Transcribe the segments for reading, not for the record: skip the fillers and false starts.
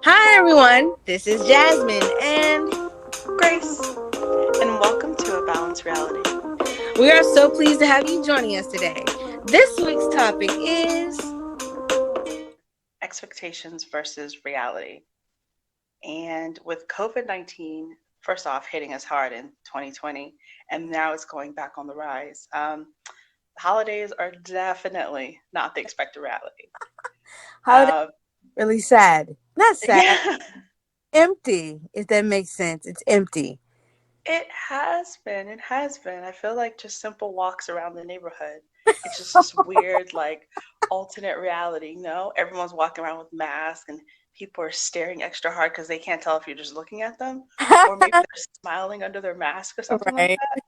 Hi everyone, this is Jasmine and Grace, and welcome to A Balanced Reality. we are so pleased to have you joining us today. This week's topic is Expectations versus reality. And with COVID 19, first off, hitting us hard in 2020, and now it's going back on the rise. Holidays are definitely not the expected reality. holiday Uh, really sad. Not sad, yeah, empty, if that makes sense. It's empty. it has been. It has been. I feel like just simple walks around the neighborhood. It's just this weird, like, alternate reality. Everyone's walking around with masks, and people are staring extra hard because they can't tell if you're just looking at them, or maybe they're smiling under their mask or something like Right. that.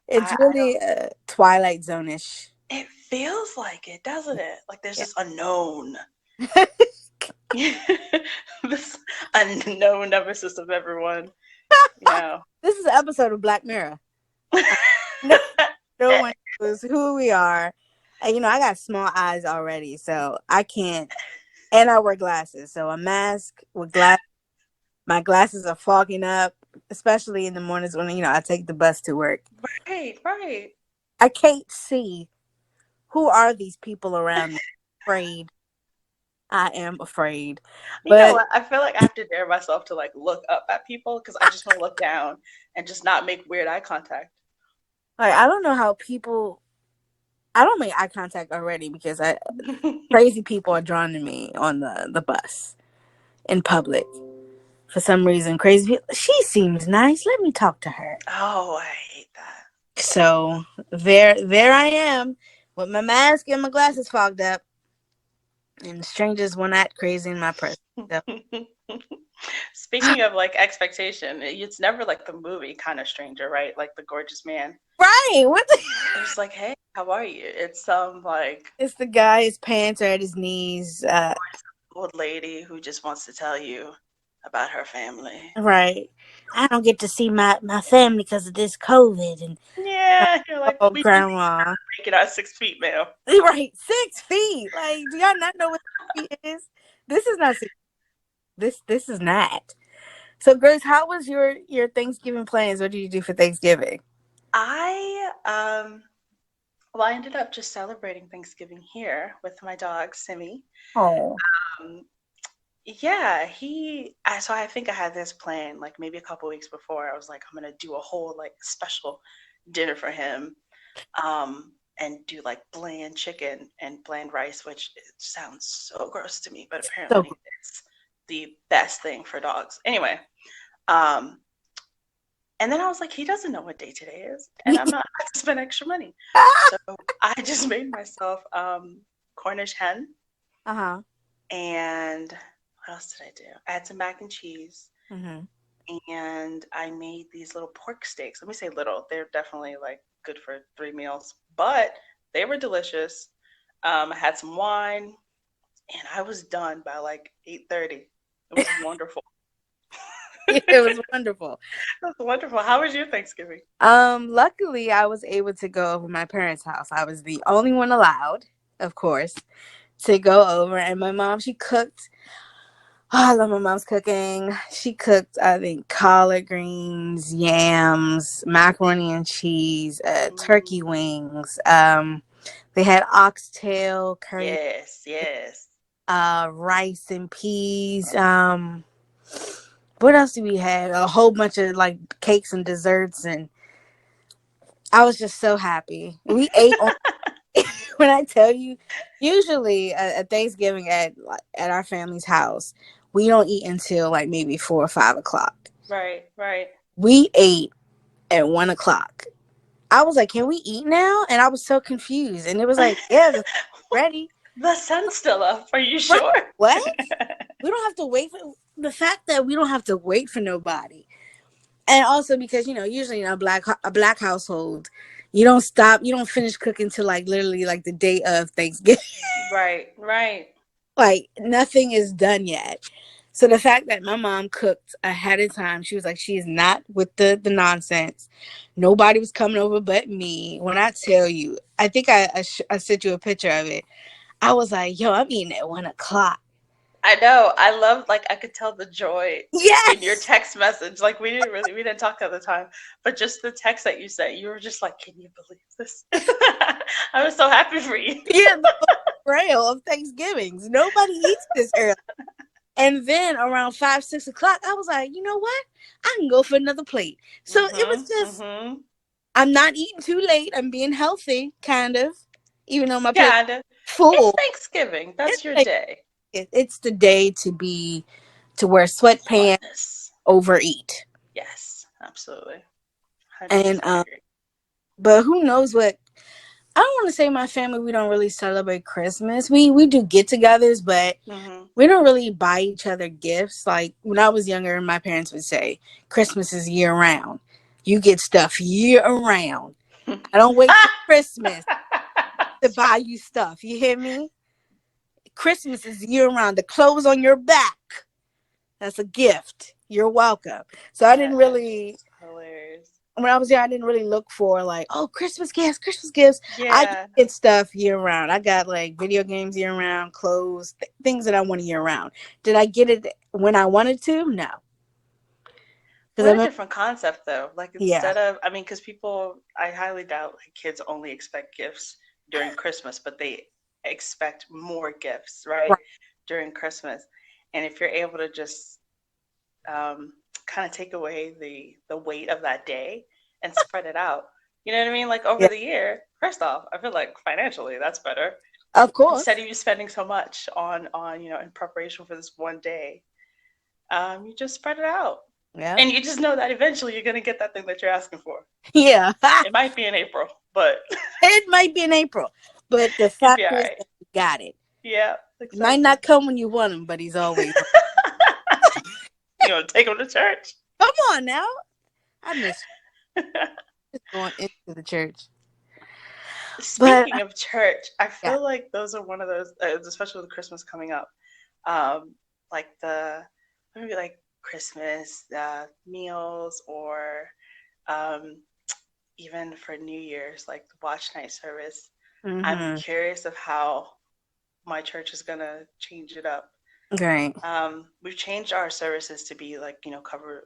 It's I really don't. Twilight Zone-ish. It feels like it, doesn't it? Like there's Yeah. this unknown, this unknown nemesis of everyone. You know. This is an episode of Black Mirror. Uh, no, no one knows who we are. And I got small eyes already, so I can't. And I wear glasses, so a mask with glass. My glasses are fogging up, especially in the mornings when I take the bus to work. Right, right. I can't see who are these people around me. Afraid, I am afraid, You know but what? I feel like I have to dare myself to like look up at people because I just want to look down and just not make weird eye contact. like I don't know how people. I don't make eye contact already because crazy people are drawn to me on the bus in public for some reason. Crazy people. She seems nice. Let me talk to her. Oh, I hate that. So there I am with my mask and my glasses fogged up, and strangers will not crazy in my presence. So, Speaking of like expectation, it's never like the movie kind of stranger, right? Like the gorgeous man. right, what? It's like, hey, how are you? It's some like It's the guy. His pants are at his knees. old lady who just wants to tell you about her family. Right. I don't get to see my family because of this COVID and Yeah, you're like, oh we do need grandma. to make it our 6 feet, ma'am. Right, 6 feet. Like, do y'all not know what 6 feet is? This is not 6. This is not. So, Grace, how was your Thanksgiving plans? What did you do for Thanksgiving? I Well, I ended up just celebrating Thanksgiving here with my dog Simi. Oh, Um, yeah, so I think I had this plan like maybe a couple weeks before. I was like, I'm gonna do a whole like special dinner for him, and do like bland chicken and bland rice, which it sounds so gross to me, but so apparently it's the best thing for dogs. Anyway, um, and then I was like, he doesn't know what day today is, and I'm not about to spend extra money. So I just made myself Cornish hen, uh huh. and what else did I do? I had some mac and cheese, Hmm. and I made these little pork steaks. Let me say little; they're definitely like good for 3 meals, but they were delicious. I had some wine, and I was done by like 8:30. It was wonderful. It was wonderful. It was wonderful. How was your Thanksgiving? Luckily, I was able to go over my parents' house. I was the only one allowed, of course, to go over, and my mom she cooked. Oh, I love my mom's cooking. She cooked, I think, collard greens, yams, macaroni and cheese, turkey Mm, wings. They had oxtail, curry, yes, yes. rice and peas. What else do we have? A whole bunch of like cakes and desserts, and I was just so happy. We ate on when I tell you. Usually, at Thanksgiving at our family's house, we don't eat until like maybe 4 or 5 o'clock. Right, right. We ate at 1 o'clock. I was like, "Can we eat now?" And I was so confused. And it was like, "Yeah, the ready." The sun's still up. Are you Right? sure? What? We don't have to wait for the fact that we don't have to wait for nobody. And also because usually in a black household, you don't stop, you don't finish cooking till like literally like the day of Thanksgiving. Right, right. Like nothing is done yet. So the fact that my mom cooked ahead of time, she was like, she is not with the nonsense. Nobody was coming over but me. When I tell you, I think I sent you a picture of it. I was like, yo, I'm eating at 1 o'clock. I know. I love, like, I could tell the joy in your Yes. text message. Like, we didn't talk at the time, but just the text that you sent, you were just like, "Can you believe this?" I was so happy for you. Yeah, the trail of Thanksgivings. Nobody eats this early. And then around 5, 6 o'clock, I was like, you know what? I can go for another plate. So it was Mhm. just, Mhm. I'm not eating too late. I'm being healthy, kind of, even though my plate Kinda. It's full. Thanksgiving. It's That's your like day. it's the day to wear sweatpants, Gluttonous. overeat, Yes, absolutely. and 100% agree. but who knows what? I don't want to say my family. We don't really celebrate Christmas. We do get-togethers, but Mhm. we don't really buy each other gifts. Like when I was younger, my parents would say Christmas is year round. You get stuff year around. I don't wait for Christmas to That's buy funny. you stuff. You hear me? Christmas is year round. The clothes on your back. That's a gift. You're welcome. So I didn't That really is hilarious. when I was young, I didn't really look for like, oh, Christmas gifts, Christmas gifts. I Yeah. get stuff year round. I got like video games year round, clothes, things that I want year round. Did I get it when I wanted to? No, because I What a remember, different concept, though. Like, yeah, instead of, I mean, because people, I highly doubt like kids only expect gifts during Christmas, but they expect more gifts, right? right, During Christmas. And if you're able to just kind of take away the weight of that day and spread it out, you know what I mean? Like, over yeah, the year, first off, I feel like financially that's better. of Instead course, of you spending so much on in preparation for this one day, you just spread it out. yeah, And you just know that eventually you're going to get that thing that you're asking for. yeah. It might be in April, but It might be in April, but the you'll be fact all is right. that you got it. Yeah, It might exactly. not come when you want him, but he's always. You want to take them to church? Come on now, I miss just going into the church, but Speaking of church, I yeah, feel like those are one of those, especially with Christmas coming up, um, like maybe like Christmas meals, or um, even for New Year's, like the watch night service. I'm mm-hmm, curious of how my church is gonna change it up. great, We've changed our services to be like, cover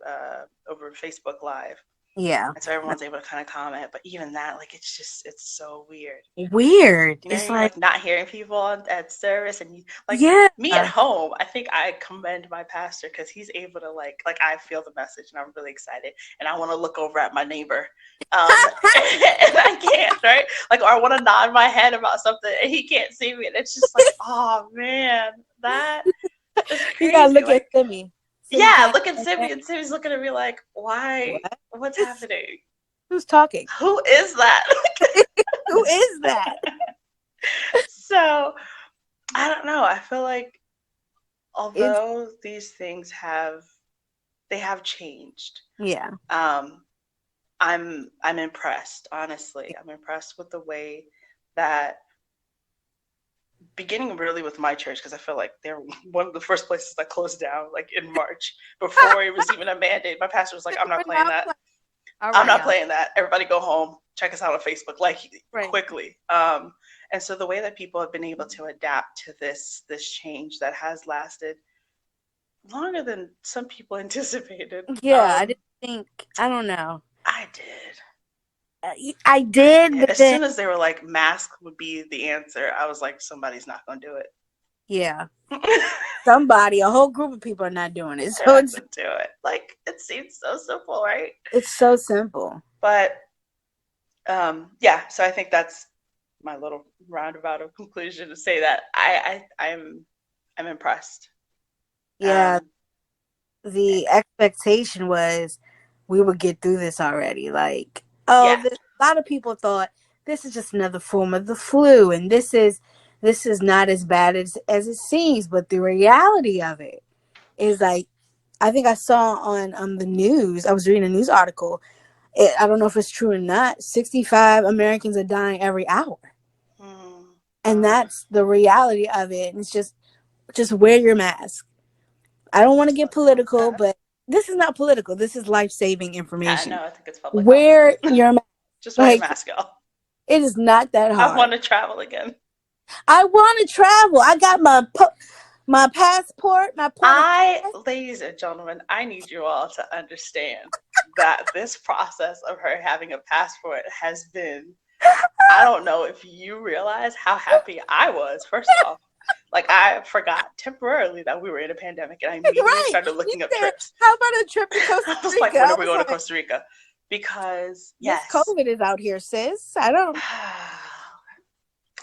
over Facebook Live, yeah, and so everyone's able to kind of comment. But even that, like, it's so weird. weird. You know what I It's mean? like, Like, not hearing people at service, and like yeah, me at home. I think I commend my pastor because he's able to, like, I feel the message and I'm really excited, and I want to look over at my neighbor, and I can't, right? Like, or I want to nod my head about something and he can't see me, and it's just like, oh man, that is you gotta crazy. look at Like, Simi. Simi yeah, kind look at of like, Simi, and Simi's looking at me like, why? what? What's happening? Who's talking? Who is that? Who is that? So I don't know. I feel like, It's although these things have changed, yeah, um, I'm impressed. Honestly, I'm impressed with the way that, beginning really with my church, because I feel like they're one of the first places that closed down, like in March, before it was even a mandate. My pastor was like, "I'm not we're playing not that. playing. All I'm right, not y'all. playing that. Everybody go home. Check us out on Facebook, like, Right. quickly." And so the way that people have been able to adapt to this change that has lasted longer than some people anticipated. Yeah, I didn't think. I don't know. I did. I did, but As then soon as they were like mask would be the answer, I was like, somebody's not gonna do it. yeah, They're somebody, a whole group of people are not doing it. So not gonna do it. Like, it seems so simple, right? it's so simple. But yeah. So I think that's my little roundabout of conclusion to say that I'm impressed. Yeah, Um, the expectation was we would get through this already. Like, oh, yeah. a lot of people thought this is just another form of the flu, and this is not as bad as it seems. But the reality of it is like I think I saw on the news. I was reading a news article. I don't know if it's true or not. 65 Americans are dying every hour, and Wow. that's the reality of it. And it's just wear your mask. I don't want to get political, Okay. but this is not political. This is life saving Yeah, information. no, I think it's public health. Wear your mask. Just wear your Like, mask, y'all. it is not that I hard. want to travel again. I want to travel. I got My passport, my point of Ladies and gentlemen, I need you all to understand that this process of her having a passport has been, I don't know if you realize how happy I was, first off. Like, I forgot temporarily that we were in a pandemic and I immediately right. started You looking up said, trips. how about a trip to Costa I was like, Rica? when I are we was going to like, Costa Rica? Because, this yes, COVID is out here, sis. I don't.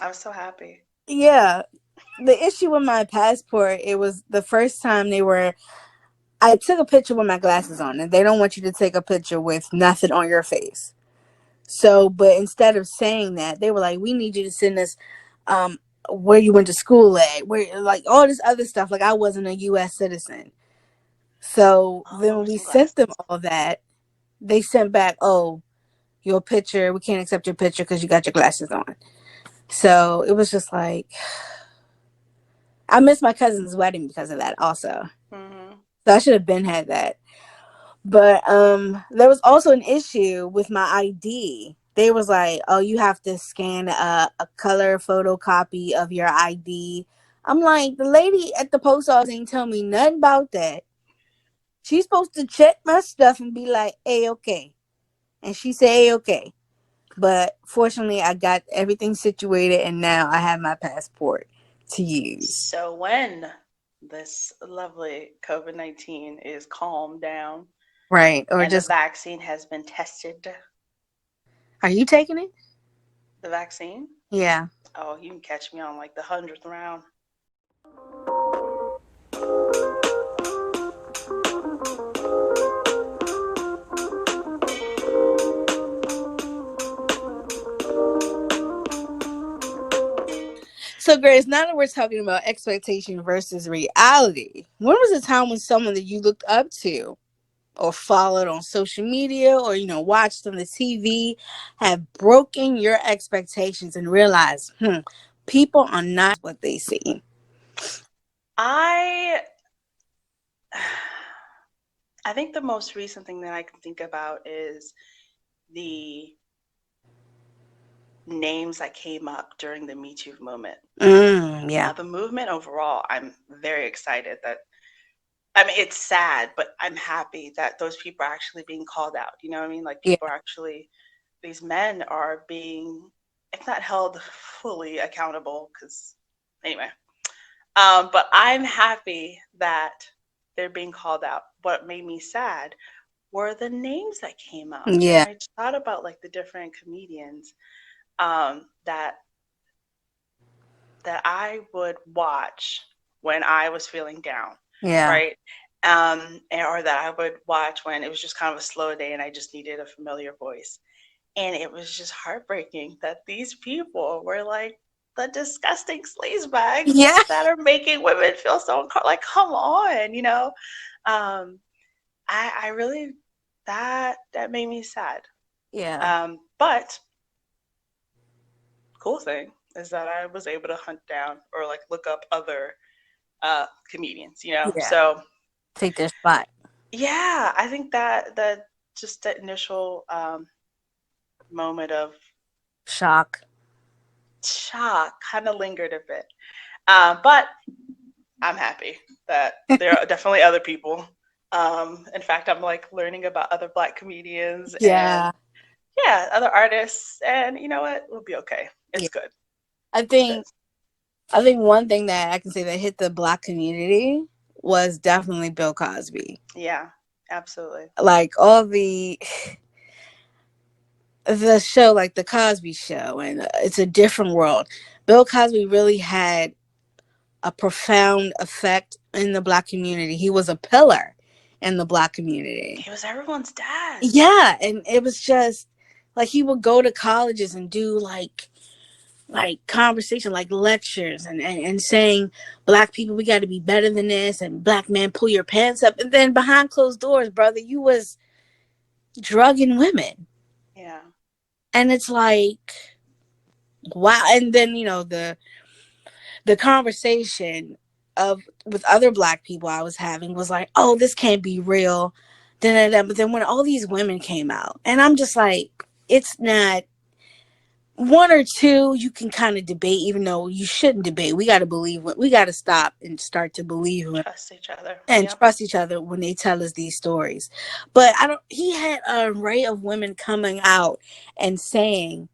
I was so happy. Yeah. The issue with my passport, it was the first time they were. I took a picture with my glasses on, and they don't want you to take a picture with nothing on your face. So, but instead of saying that, they were like, "We need you to send us where you went to school at, where like all this other stuff." Like I wasn't a U.S. citizen. So Oh, then what when were we some sent them glasses? all that, they sent back, "Oh, your picture. We can't accept your picture because you got your glasses on." So it was just like I missed my cousin's wedding because of that. Also, Hmm. so I should have been had that. But there was also an issue with my ID. They was like, "Oh, you have to scan a color photocopy of your ID." I'm like, the lady at the post office ain't tell me nothing about that. She's supposed to check my stuff and be like, "Hey, okay," and she said, "Hey, okay." But fortunately, I got everything situated, and now I have my passport to use. So when this lovely COVID-19 is calmed down Right, or and the just vaccine has been tested, are you taking it? the vaccine, Yeah. oh, you can catch me on like the 100th round. So, Grace, now that we're talking about expectation versus reality, when was a time when someone that you looked up to or followed on social media or, watched on the TV have broken your expectations and realized, people are not what they see? I I think the most recent thing that I can think about is the names that came up during the Me Too movement. Yeah. The movement overall, I'm very excited that, I mean, it's sad, but I'm happy that those people are actually being called out. You know what I mean? Like, Yeah. people are actually, these men are being, if not held fully accountable, because anyway, but I'm happy that they're being called out. What made me sad were the names that came up, and Yeah. I just thought about like the different comedians that I would watch when I was feeling down, Yeah. right? Or that I would watch when it was just kind of a slow day and I just needed a familiar voice. And it was just heartbreaking that these people were like the disgusting sleazebags Yeah. that are making women feel so like, come on, you know? Um, I really, that made me sad. Yeah. But cool thing is that I was able to hunt down or like look up other comedians, you know? Yeah. So Take their spot. yeah, I think that just that initial moment of Shock. shock kind of lingered a bit. But I'm happy that there are definitely other people. In fact, I'm like learning about other Black comedians and Yeah. yeah, other artists, and you know what? We'll be okay. Yeah. It's good. I It's good. think I think one thing that I can say that hit the Black community was definitely Bill Cosby. Yeah, absolutely. Like all the show, like the Cosby Show, and it's a different world. Bill Cosby really had a profound effect in the Black community. He was a pillar in the Black community. He was everyone's dad. Yeah, and it was just like he would go to colleges and do like conversation, like lectures, and saying Black people, we got to be better than this, and Black men, pull your pants up, and then behind closed doors, brother, you was drugging women. Yeah. And it's like, wow. And then the conversation of with other Black people I was having was like, oh, this can't be real. But then when all these women came out, and I'm just like, it's not. one or two you can kind of debate, even though you shouldn't debate. We got to believe what we got to stop and start to believe when, Trust each other. and Yep. trust each other when they tell us these stories. But I don't. He had an array of women coming out and saying,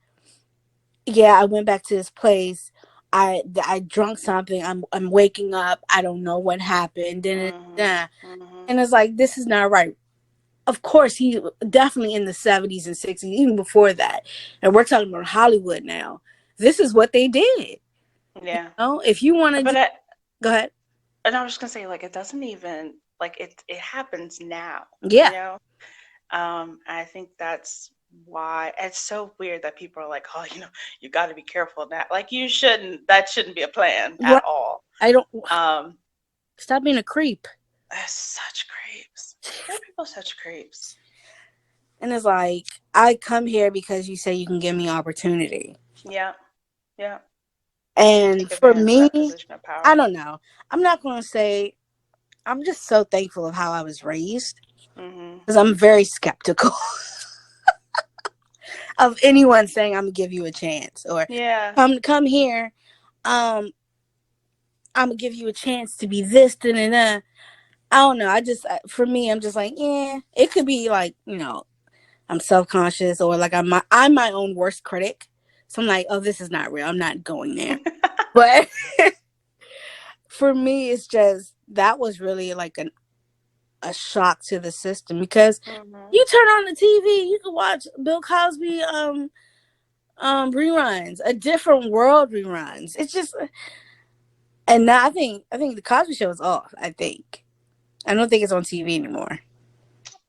"Yeah, I went back to this place. I drunk something. I'm waking up. I don't know what happened." Mhm. And Mhm. it's like, this is not right. Of course, he definitely in the 70s and 60s, even before that. And we're talking about Hollywood now. This is what they did. Yeah. If you want to But just go ahead. and I was just gonna say, like, it doesn't even like it happens now, you Yeah. know. I think that's why it's so weird that people are like, oh, you got to be careful now. Like, you shouldn't. That shouldn't be a plan at Right. all. I don't Um, stop being a creep. such creeps. Why are people such creeps? And it's like, I come here because you say you can give me opportunity. Yeah, yeah. And Take for advantage of me, that position of I power. don't know. I'm not going to say, I'm just so thankful of how I was raised Mhm. because I'm very skeptical of anyone saying I'm going to give you a chance or Yeah. come here. Um, I'm going to give you a chance to be this, da, da, da. I don't know. I just, for me, I'm just like, yeah, it could be like, I'm self conscious or like I'm my own worst critic. So I'm like, oh, this is not real. I'm not going there. But for me, it's just that was really like a shock to the system because Mhm. you turn on the TV, you can watch Bill Cosby reruns, a different world reruns. It's just, and now I think the Cosby Show is off. I don't think it's on TV anymore.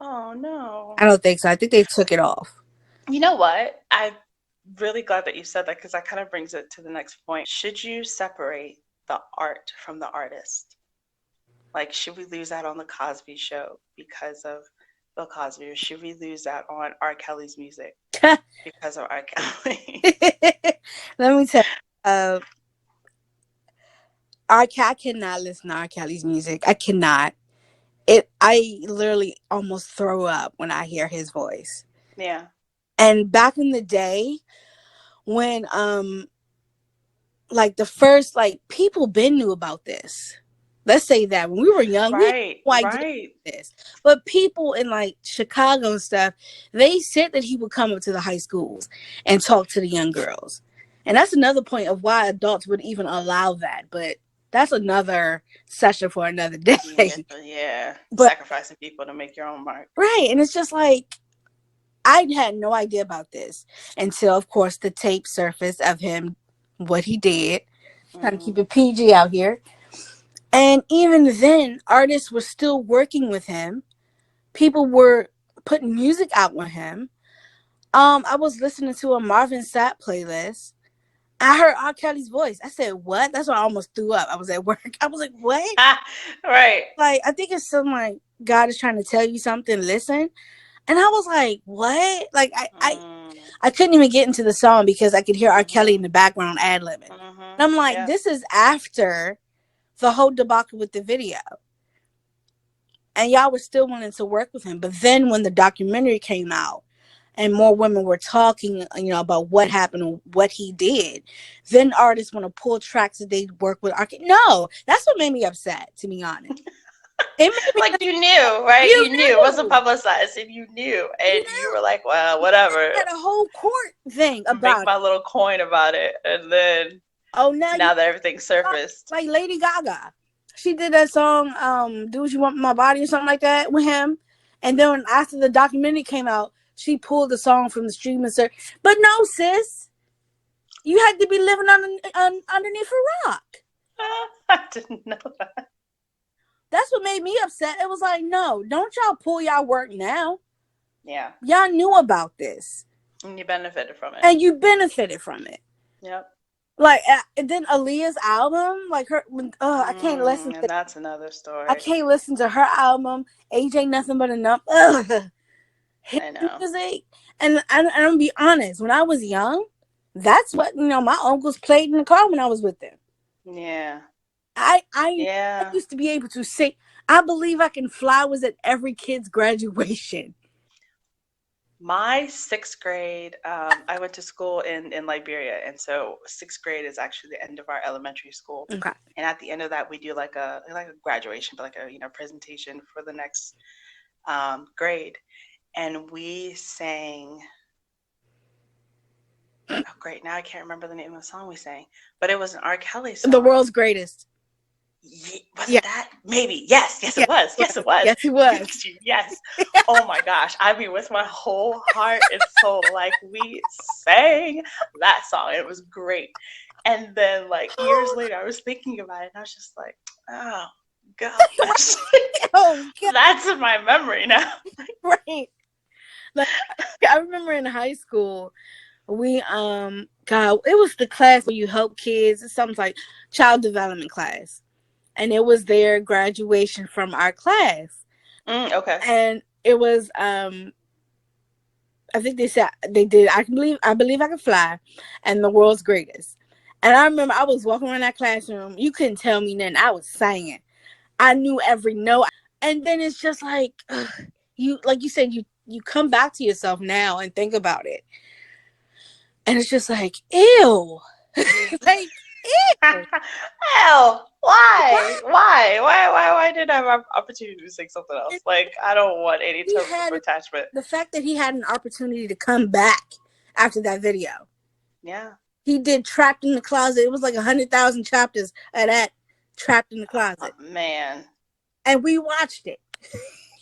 Oh I no. don't think so. I think they took it off. You know what? I'm really glad that you said that because that kind of brings it to the next point. Should you separate the art from the artist? Like, should we lose out on the Cosby Show because of Bill Cosby, or should we lose out on R. Kelly's music because of R. Kelly? Let me tell you, I cannot listen to R. Kelly's music. I cannot. I literally almost throw up when I hear his voice. Yeah. And back in the day when like the first, like, people been knew about this. Let's say that when we were young, we had Right. no idea Right. about this. But people in like Chicago and stuff, they said that he would come up to the high schools and talk to the young girls. And that's another point of why adults would even allow that. But that's another session for another Yeah. day. Yeah. But Sacrificing people to make your own mark. right, and it's just like I had no idea about this until, of course, the tape surfaced of him, what he did. Trying to keep Hmm. it PG out here. And even then, artists were still working with him. People were putting music out with him. I was listening to a Marvin Sapp playlist. I heard R. Kelly's voice. I said, "What?" That's why I almost threw up. I was at work. I was like, "What?" Right. Like, I think it's something like God is trying to tell you something. Listen. And I was like, "What?" Like, Mm. I couldn't even get into the song because I could hear R. Kelly Hmm. in the background ad libbing. Hmm. And I'm like, Yeah. this is after the whole debacle with the video. And y'all were still wanting to work with him. But then when the documentary came out and more women were talking, about what happened and what he did, then artists want to pull tracks that they work with. No, that's what made me upset, to be honest. It made me Like, like, you knew, right? you You knew. It wasn't knew. publicized, and you knew. You And you knew. were like, well, whatever. Had a whole court thing Make about it. my little coin about it. And then Oh, now you now that everything surfaced. like Lady Gaga. She did that song, "Do What You Want with My Body" or something like that with him. And then after the documentary came out, she pulled the song from the streaming service. But no, sis, you had to be living underneath a rock. I didn't know that. That's what made me upset. It was like, no, don't y'all pull y'all work now. Yeah. Y'all knew about this, And you benefited from it. and you benefited from it. Yep. Like, and then Aaliyah's album, like her, I can't listen And to. that's another I story. can't listen to her album. AJ nothing but a number. His I know. music. And I'm gonna be honest, when I was young, that's what my uncles played in the car when I was with them. Yeah. I Yeah. used to be able to sing. I Believe I Can Fly was at every kid's graduation. My sixth grade, I went to school in Liberia, and so sixth grade is actually the end of our elementary school. Okay. And at the end of that, we do like a graduation, but like a presentation for the next grade. And we sang. Oh, great! Now I can't remember the name of the song we sang, but it was an R. Kelly The song. world's greatest. Was Yeah. it that? Maybe. Yes, yes, Yeah. it was. Yes, it was. Yes, he was. Yes. Oh my gosh. I mean, with my whole heart and soul, like we sang that song. It was great. And then, like, years later, I was thinking about it and I was just like, oh gosh. Oh That's in my memory now. God, right. Like I remember in high school, we God, it was the class where you help kids. It's something like child development class, and it was their graduation from our class, Okay. and it was I think they said they did. I believe I can fly, and the world's greatest. And I remember I was walking around that classroom. You couldn't tell me nothing. I was singing. I knew every note. And then it's just like you, like you said, you come back to yourself now and think about it, and it's just like ew, like ew. Hell, why? Why? Why did I have an opportunity to sing something else? Like, I don't want any He type of had attachment. the fact that he had an opportunity to come back after that video. Yeah. He did Trapped in the Closet. It was like 100,000 chapters of that Trapped in the Closet, Man, and we watched it.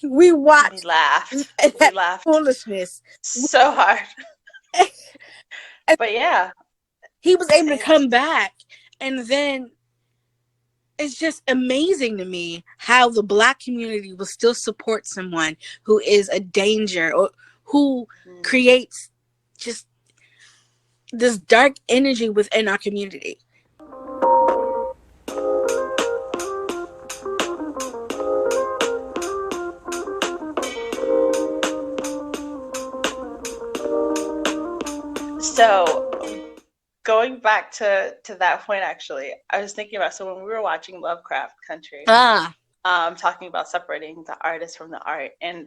We we watched laughed. We that laughed foolishness. so hard. And But yeah, he was able to it's come back, and then it's just amazing to me how the black community will still support someone who is a danger or who mm. creates just this dark energy within our community. So going back to that point, actually, I was thinking about, so when we were watching Lovecraft Country, Ah, talking about separating the artist from the art, and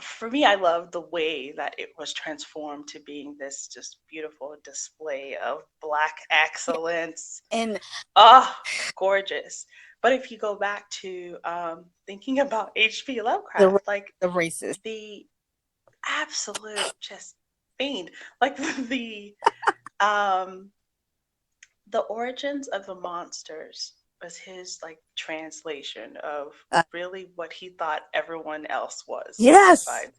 for me, I love the way that it was transformed to being this just beautiful display of black yeah. excellence. And Oh, gorgeous. But if you go back to thinking about H.P. the Lovecraft, like the racist. the absolute just fiend, like um, the origins of the monsters was his like translation of Uh, really what he thought everyone else was yes. besides.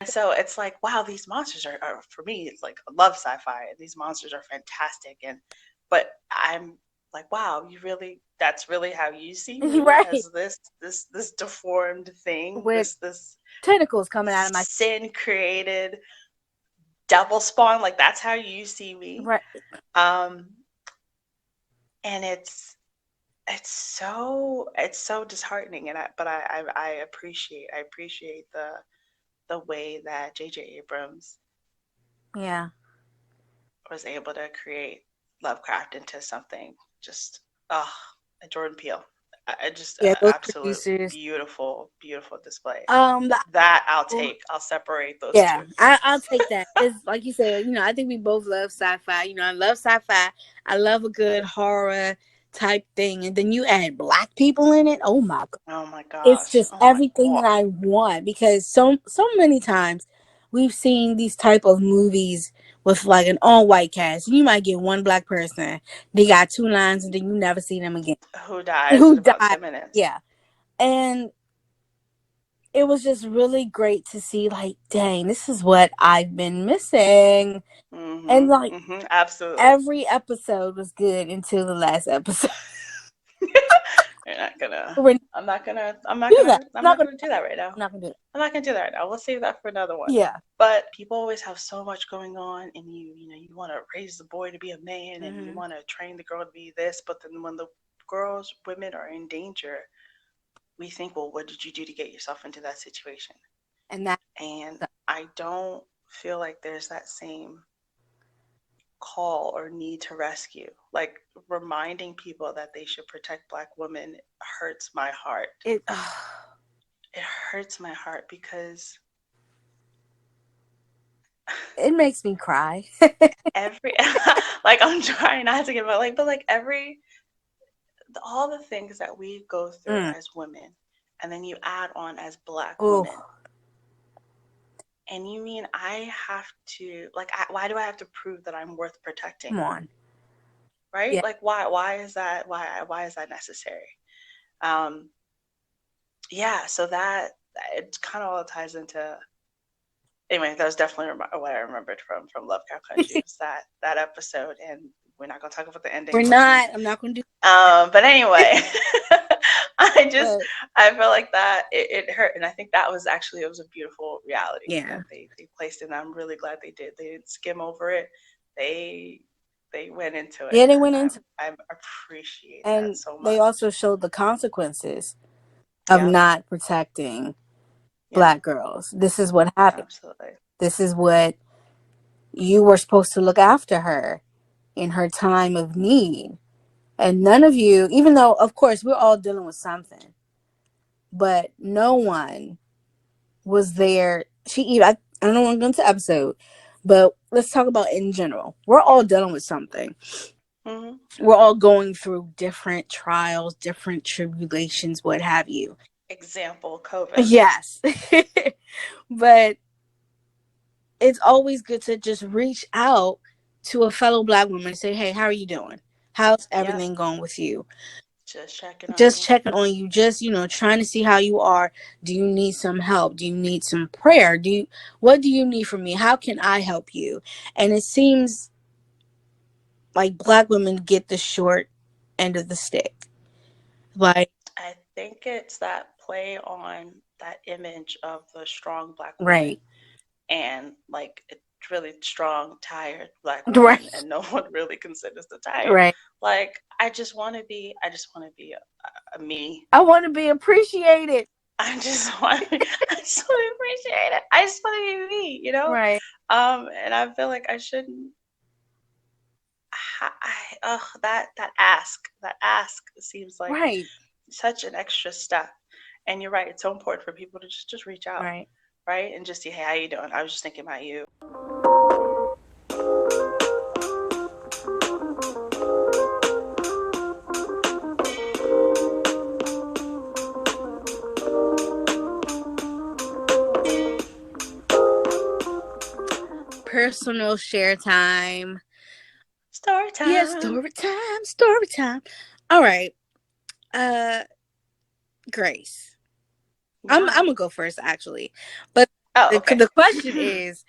And so it's like, wow, these monsters are for me, it's like I love sci-fi. These monsters are fantastic. And but I'm like, wow, you really that's really how you see me, Right. as this deformed thing, With this tentacles coming out of my sin created devil spawn, like that's how you see me. right. Um and it's so disheartening, and I appreciate the way that J.J. Abrams Yeah. was able to create Lovecraft into something just oh, a Jordan Peele. I just Yeah, those absolute producers. beautiful display. The That I'll take. I'll separate those Yeah, two. I'll take that. It's like you said, I think we both love sci-fi. I love sci-fi. I love a good horror type thing, and then you add black people in it. Oh my god, Oh my it's gosh. just Oh my everything that god. I want because so many times we've seen these type of movies with like an all white cast. You might get one black person, they got two lines, and then you never see them again. Who dies in Who about died? 10 minutes? Yeah, and it was just really great to see like dang, this is what I've been missing. And like Absolutely. every episode was good until the last episode. You're not gonna. We're not I'm not gonna. I'm not do that. gonna. I'm I'm not not gonna gonna do that right now. I'm not gonna do it. I'm not gonna do that right now. We'll save that for another one. Yeah. But people always have so much going on, and you want to raise the boy to be a man, and you Hmm. want to train the girl to be this. But then when the women are in danger, we think, well, what did you do to get yourself into that situation? And that And I don't feel like there's that same call or need to rescue. Like reminding people that they should protect Black women hurts my heart. it It hurts my heart because it makes me cry. Every like I'm trying not to get about like, but like every all the things that we go through Mm. as women, and then you add on as Black women, Oh, and you mean I have to like, why do I have to prove that I'm worth protecting? come on. Right? Yeah. Like, why is that? Why is that necessary? Um, yeah. So that it kind of all ties into. Anyway, that was definitely what I remembered from Lovecraft Country was that episode, and we're not gonna talk about the ending We're for not. reasons. I'm not going to do But anyway, I just but I felt like that it hurt, and I think that was actually it was a beautiful reality that yeah. they placed in. I'm really glad they did. They didn't skim over it. They they went into it, Yeah, they and went into I appreciate that and so they much. also showed the consequences of Yeah, not protecting yeah, Black girls. This is what happened. absolutely. This is what you were supposed to look after her in her time of need. And none of you, even though, of course, we're all dealing with something, but no one was there. I don't want to go into episode, but let's talk about in general. We're all dealing with something. Hmm. We're all going through different trials, different tribulations, what have you. Example: COVID. Yes. But it's always good to just reach out to a fellow Black woman and say, hey, how are you doing? How's Yep, everything going with you? just checking on Just you. checking on you, just, trying to see how you are. Do you need some help? Do you need some prayer? What do you need from me? How can I help you? And it seems like Black women get the short end of the stick. Like, I think it's that play on that image of the strong Black woman right, and like a really strong, tired Black right, woman, and no one really considers the tired. right. Like, I just want to be a me. I want to be appreciated. I just want to appreciate it. I just want to be me, you know? Right, And I feel like I shouldn't, that ask seems like right, such an extra step. And you're right, it's so important for people to just reach out, right. right? And just see, hey, how you doing? I was just thinking about you. Personal share time. Story Yes, time. story time, story time. All right. Uh Grace. I'm Yeah. gonna go first actually. But Oh, okay. the question is,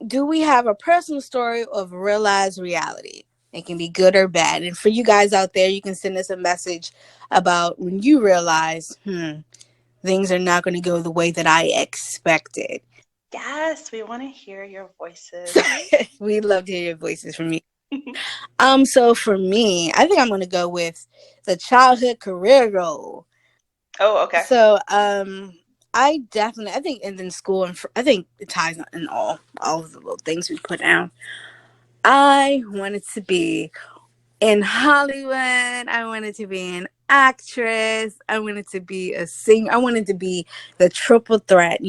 do we have a personal story of realized reality? It can be good or bad. And for you guys out there, you can send us a message about when you realize, things are not going to go the way that I expected. Yes, we want to hear your voices. We'd love to hear your voices from you. So for me, I think I'm going to go with the childhood career goal. Oh, okay. So, I think, and then school, and I think it ties in all of the little things we put down. I wanted to be in Hollywood. I wanted to be an actress. I wanted to be a singer. I wanted to be the triple threat.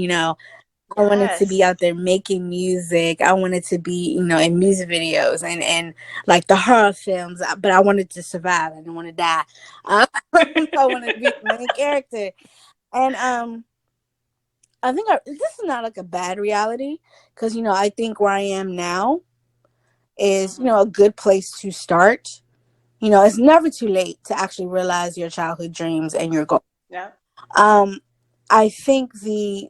I wanted to be Yes. out there making music. I wanted to be, in music videos and like the horror films. But I wanted to survive. I didn't want to die. Uh, I wanted to be the main character. And I think this is not like a bad reality because I think where I am now is Hmm. a good place to start. It's never too late to actually realize your childhood dreams and your goals. Yeah. Um, I think the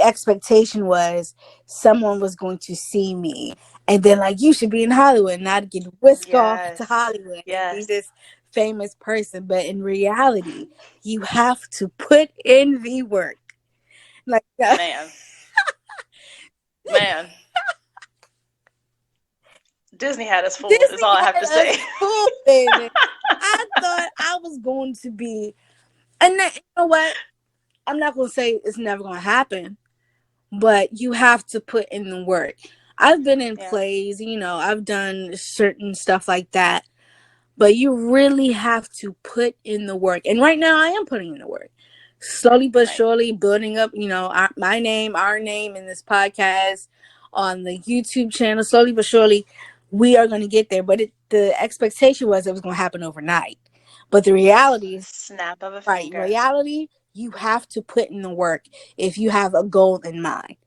expectation was someone was going to see me and then like you should be in Hollywood, not get whisked off to Yes. Hollywood and be Yes. this famous person. But in reality, you have to put in the work. Like Man. Man. Disney had us fooled, is Disney all I have had to us say. fooled, baby. I thought I was going to be, and then, you know what? I'm not going to say it's never going to happen, but you have to put in the work. I've been in Yeah. plays, I've done certain stuff like that, but you really have to put in the work. And right now, I am putting in the work. Slowly but Right. surely building up, my name, our name in this podcast, on the YouTube channel. Slowly but surely, we are going to get there. But the expectation was it was going to happen overnight. But the reality is, Snap of a right, finger. reality, you have to put in the work if you have a goal in mind.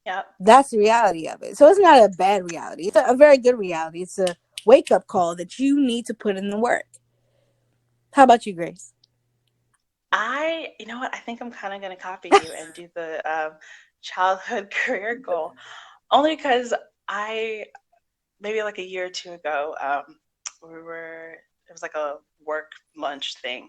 Yep. That's the reality of it. So it's not a bad reality. It's a very good reality. It's a wake up call that you need to put in the work. How about you, Grace? You know what? I think I'm kind of going to copy you and do the childhood career goal, only because I maybe like a year or two ago, it was like a work lunch thing,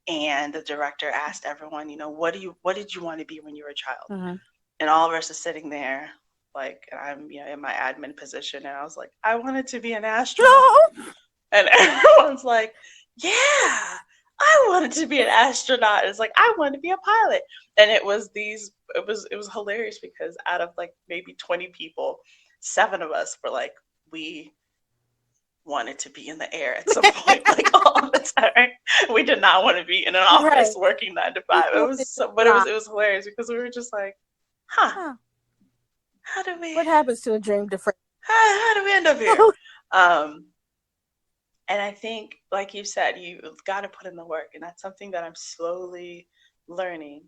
and the director asked everyone, what did you want to be when you were a child? Mm-hmm. And all of us are sitting there, like, and I'm, in my admin position, and I was like, I wanted to be an astronaut, No. and everyone's like, yeah, I wanted to be an astronaut. And it's like I wanted to be a pilot, and it was hilarious because out of like maybe 20 people, seven of us were like, we wanted to be in the air at some point, like all the time. We did not want to be in an office Right. working 9 to 5. You It wanted was to so, but fly. it was hilarious because we were just like, huh, Huh. how do we What happens to a dream deferred? how do we end up here? Um, and I think, like you said, you've got to put in the work, and that's something that I'm slowly learning.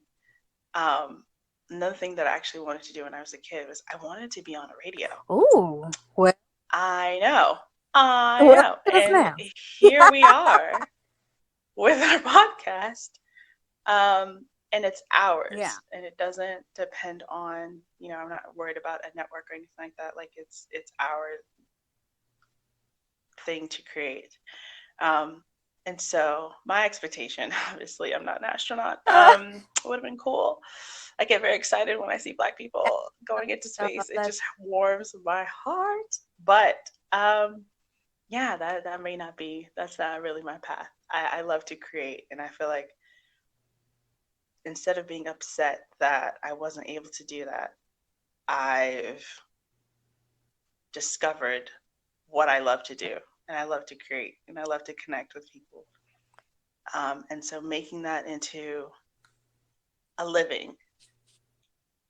Um, Another thing that I actually wanted to do when I was a kid was I wanted to be on a radio. Ooh. Well, I know, I well, know, look at us and now. here we are with our podcast. And it's Yeah. ours, and it doesn't depend on, I'm not worried about a network or anything like that. Like it's our thing to create. Um, and so my expectation, obviously, I'm not an astronaut. Would have been cool. I get very excited when I see Black people going into space. It just warms my heart. But yeah, that may not be. That's not really my path. I love to create, and I feel like instead of being upset that I wasn't able to do that, I've discovered what I love to do, and I love to create, and I love to connect with people. And so making that into a living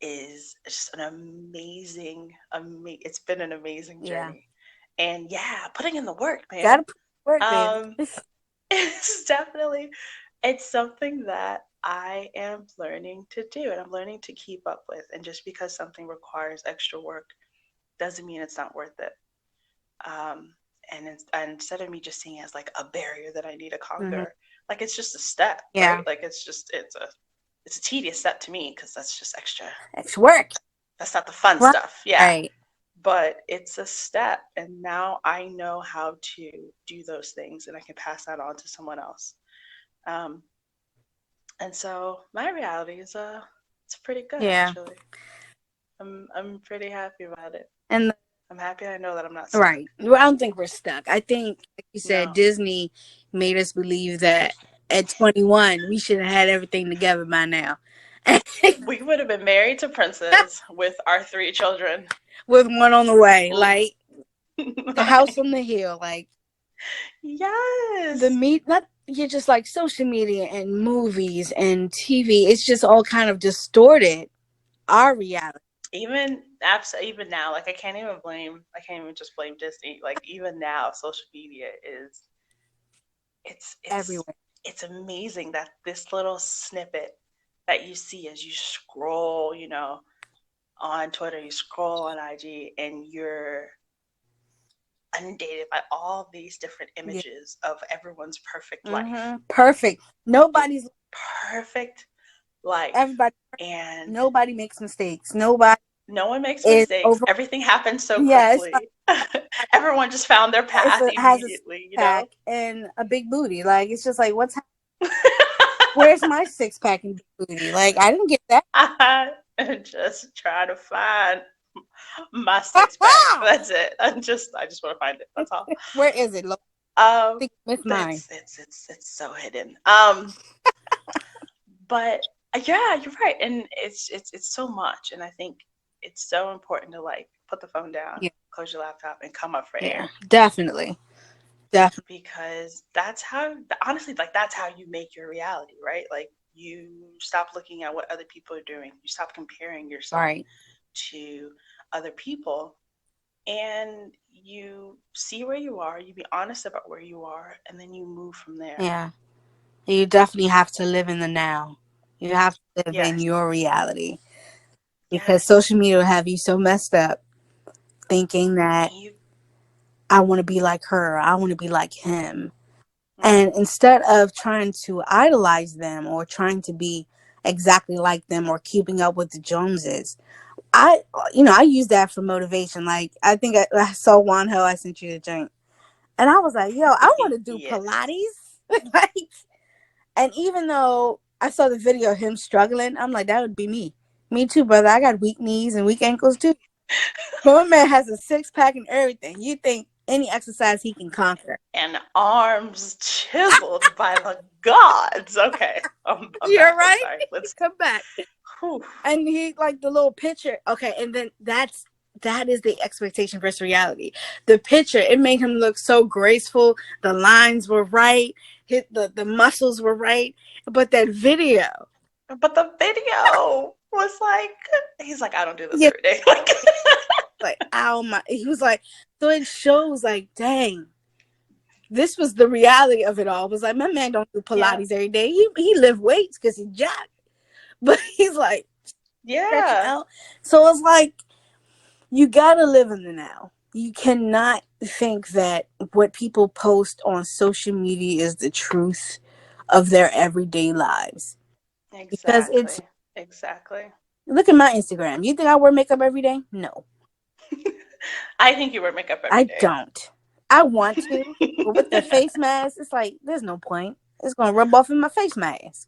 is just an it's been an amazing Yeah. journey. And yeah, putting in the work, man. Gotta put work, baby. Um, it's definitely, it's something that I am learning to do and I'm learning to keep up with. And just because something requires extra work doesn't mean it's not worth it. Um, and instead of me just seeing it as like a barrier that I need to Mm-hmm. conquer, like it's just a step, Yeah. right? Like it's a tedious step to me because that's just extra. It's work. That's not the fun Right. stuff, yeah. Right. But it's a step, and now I know how to do those things, and I can pass that on to someone else. Um, and so my reality is it's pretty good Yeah. actually. I'm pretty happy about it. And I'm happy I know that I'm not stuck. right. Well, I don't think we're stuck. I think, like you said, No, Disney made us believe that at 21 we should have had everything together by now. we would have been married to princes with our 3 children. With one on the way, like the house Like, on the hill, like the yes. meat. Not you're just like social media and movies and TV. It's just all kind of distorted our reality Even now, like I can't even just blame Disney. Like even now, social media is it's it's everywhere. it's amazing that this little snippet that you see as you scroll, on Twitter, you scroll on IG, and you're inundated by all these different Yeah. images of everyone's perfect life. Mm-hmm. Perfect. It Nobody's perfect life. everybody. And Nobody makes mistakes. Nobody no one makes is mistakes. over. Everything happens so Yeah, it's like quickly. Everyone just found their it's path has a six immediately, pack and a big booty. Like it's just like where's my six pack and big booty? Like I didn't get that. I am just trying to find my 6 pack. That's it. I just want to find it. That's all. Where is it? Look, I Um, think it's mine. that's it's so hidden. But yeah, you're right, and it's so much, and I think it's so important to like put the phone down, Yeah, close your laptop, and come up for yeah, air definitely, definitely. because that's how honestly like that's how you make your reality, right? Like you stop looking at what other people are doing, you stop comparing yourself Right. to other people, and you see where you are, you be honest about where you are, and then you move from there. Yeah. You definitely have to live in the now. You have to live in Yes, your reality because yes. social media will have you so messed up thinking that And you, I want to be like her, I want to be like him. And mm-hmm. instead of trying to idolize them or trying to be exactly like them or keeping up with the Joneses, I, I use that for motivation. Like, I think I saw Juan Ho, I sent you the drink. And I was like, yo, I want to do Yes. Pilates. Like, and even though I saw the video of him struggling, I'm like, that would be me. Me too, brother. I got weak knees and weak ankles too. But my man has a six pack and everything. You think any exercise he can conquer. And arms chiseled by the gods. Okay, I'm You're back. I'm right. sorry. Let's. Come back. Whew. And he like the little picture. Okay, and then that is the expectation versus reality. The picture, it made him look so graceful. The lines were right. The muscles were right. But that video, But the video was like, he's like, I don't do this yeah, every day. Like, like ow my. He was like, so it shows like, dang, this was the reality of it all. It was like my man don't do yeah, Pilates every day. He lift weights because he jacked, but he's like stretching yeah, out. So it's like you gotta live in the now. You cannot think that what people post on social media is the truth of their everyday lives because it's. exactly, exactly. Look at my Instagram. You think I wear makeup every day? No, I think you wear makeup every I day. don't. I want to, but with the face mask, it's like there's no point. It's gonna rub off in my face mask.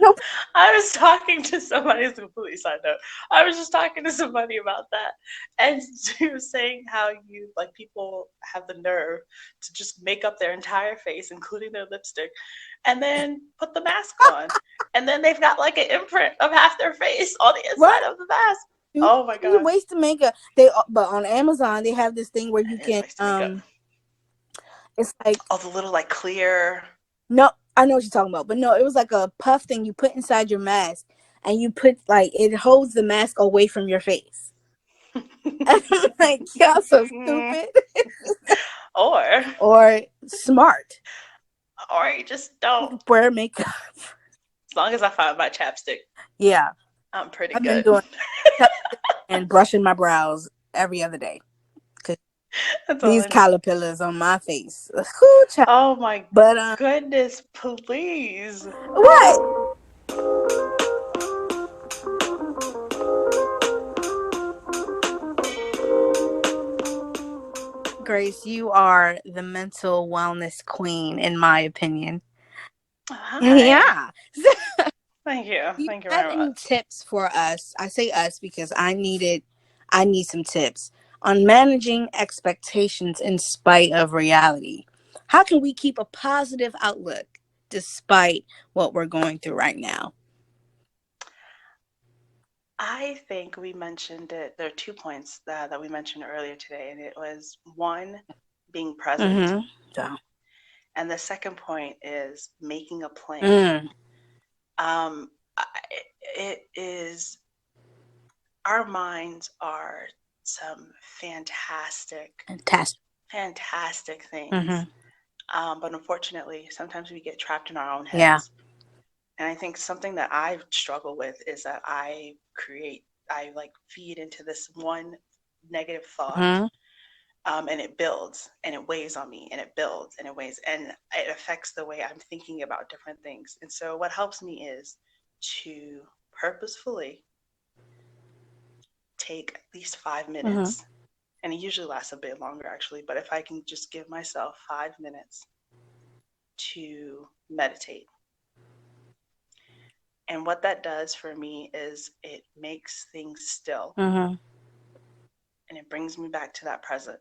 Nope. I was talking to somebody, it's a complete side note. I was just talking to somebody about that. And she was saying how you, like, people have the nerve to just make up their entire face, including their lipstick, and then put the mask on. And then they've got like an imprint of half their face on the Right? inside of the mask. You Oh my you God. waste to makeup. They but on Amazon they have this thing where you It is can wasting makeup. it's like Oh, the little like clear. no, I know what you're talking about, but no, it was like a puff thing you put inside your mask, and you put like it holds the mask away from your face. And I'm like, y'all so stupid or or smart. or you just don't. Wear makeup. As long as I find my chapstick, Yeah, I'm pretty I've been good. doing and brushing my brows every other day because That's all these I need. caterpillars on my face. Whew, child. Oh my But goodness, please. what? Grace, you are the mental wellness queen, in my opinion. Hi. Yeah. Thank you. Do you Thank you have very any much. tips for us? I say us because I need some tips on managing expectations in spite of reality. How can we keep a positive outlook despite what we're going through right now? I think we mentioned it. There are 2 points that we mentioned earlier today, and it was one, being present, Mm-hmm. So, and the second point is making a plan. mm, It is, our minds are some fantastic, fantastic. fantastic things. Mm-hmm. But unfortunately, sometimes we get trapped in our own Yeah. heads. And I think something that I struggle with is that I like feed into this one negative thought, Mm-hmm. and it builds and it weighs on me and it builds and it weighs and it affects the way I'm thinking about different things. And so, what helps me is to purposefully take at least five Mm-hmm. minutes, and it usually lasts a bit longer actually, but if I can just give myself 5 minutes to meditate. And what that does for me is it makes things still Mm-hmm. and it brings me back to that present.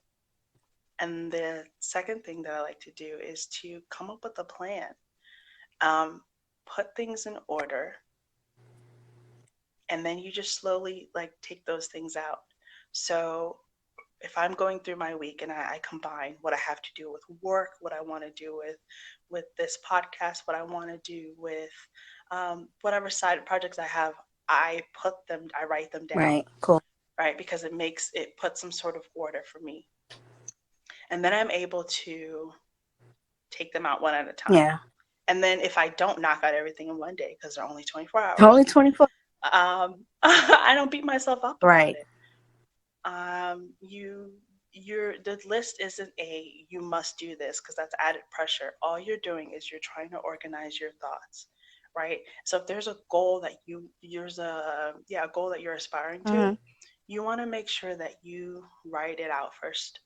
And the second thing that I like to do is to come up with a plan, um, put things in order, and then you just slowly like take those things out. So if I'm going through my week and I combine what I have to do with work, what I want to do with this podcast, what I want to do with whatever side projects I have, I write them down, Right. Cool. right? Because it puts some sort of order for me. And then I'm able to take them out one at a time. Yeah. And then if I don't knock out everything in one day, because they're only 24 hours, Only 24. I don't beat myself up about Right. it. The list isn't a you must do this, because that's added pressure. All you're doing is you're trying to organize your thoughts, right? So if there's a goal that a goal that you're aspiring to, Mm-hmm. you want to make sure that you write it out first,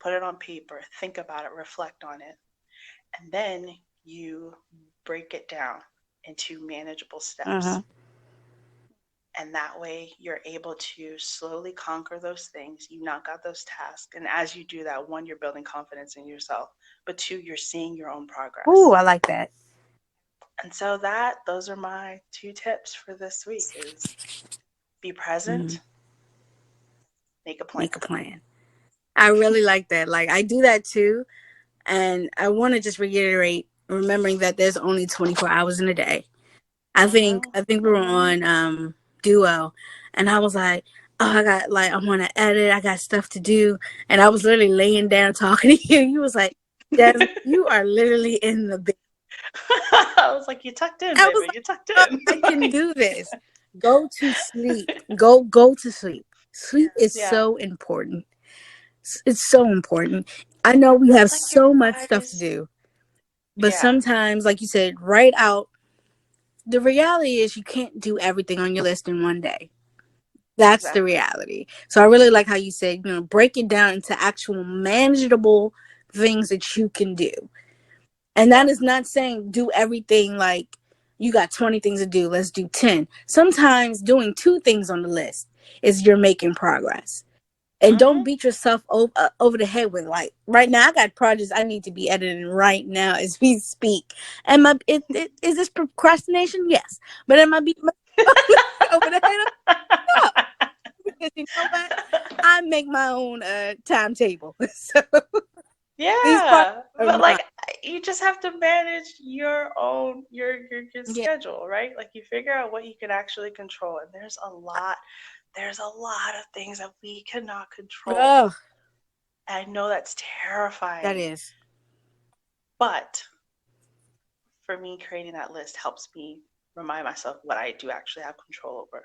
put it on paper, think about it, reflect on it, and then you break it down into manageable steps. Mm-hmm. And that way you're able to slowly conquer those things. You knock out those tasks. And as you do that, one, you're building confidence in yourself, but two, you're seeing your own Ooh, progress. I like that. And so those are my two tips for this week: is be Mm-hmm. present, make a plan. Make a plan. I really like that. Like I do that too. And I want to just reiterate, remembering that there's only 24 hours in a day. Mm-hmm. I think we were Mm-hmm. on Duo, and I was like, oh, I want to edit. I got stuff to do, and I was literally laying down talking to you. You was like, Jasmine, you are literally in the bed. I was like, you tucked in, I was baby. like, You tucked oh, in. I can do this. Go to sleep. Go to sleep. Sleep is Yeah. so important. It's so important. I know we have It's like your so much stuff to body's. do, but Yeah, sometimes, like you said, write out. The reality is you can't do everything on your list in one day. That's the exactly. reality. So I really like how you said, break it down into actual manageable things that you can do. And that Yep. is not saying do everything like you got 20 things to do, let's do 10. Sometimes doing two things on the list is you're making progress. And don't Mm-hmm. beat yourself over the head with like right now I got projects I need to be editing right now as we speak. Is this procrastination? Yes. But am I beating myself over the head? No, because you know what? I make my own timetable. So these projects Yeah, are but mine. like you just have to manage your own your Yeah. schedule, right? Like you figure out what you can actually control, and there's a lot of things that we cannot control. Oh, And I know that's that terrifying, is. but for me, creating that list helps me remind myself what I do actually have control over.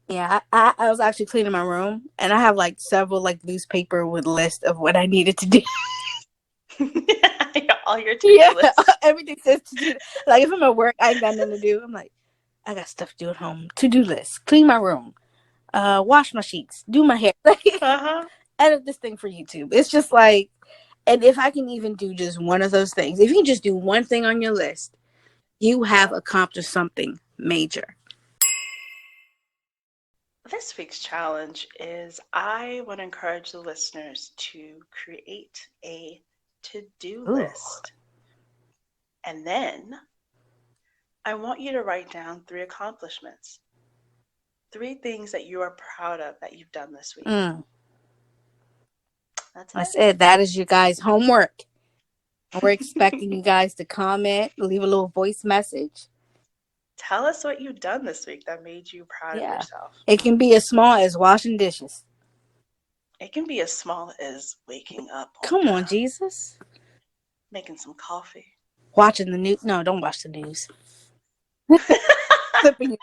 Yeah, I was actually cleaning my room and I have like several like newspaper with list of what I needed to do. All your to-do Yeah, list. everything says to do. Like if I'm at work, I ain't got nothing to do. I'm like, I got stuff to do at home. To do list: clean my room, wash my sheets, do my hair, like Uh-huh. edit this thing for YouTube. It's just like, and if I can even do just one of those things, if you can just do one thing on your list, you have Yeah. accomplished something major. This week's challenge is I want to encourage the listeners to create a to do Ooh, list. And then I want you to write down 3 accomplishments, 3 things that you are proud of that you've done this week. mm. That's I said that is your guys' homework. We're expecting you it. guys to comment, leave a little voice message. Tell us what you've done this week that made you proud of Yeah, yourself. it can be as small as washing dishes. It can be as small as waking up on Come on, time, Jesus. making some coffee. Watching the news. No, don't watch the news. Flipping.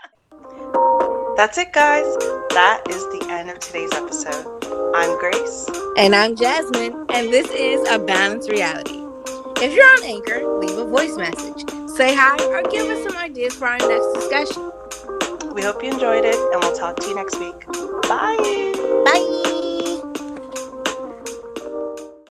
That's it, guys. That is the end of today's episode. I'm Grace. And I'm Jasmine, and this is A Balanced Reality. If you're on Anchor, leave a voice message, say hi, or give us some ideas for our next discussion. We hope you enjoyed it, and we'll talk to you next week. Bye.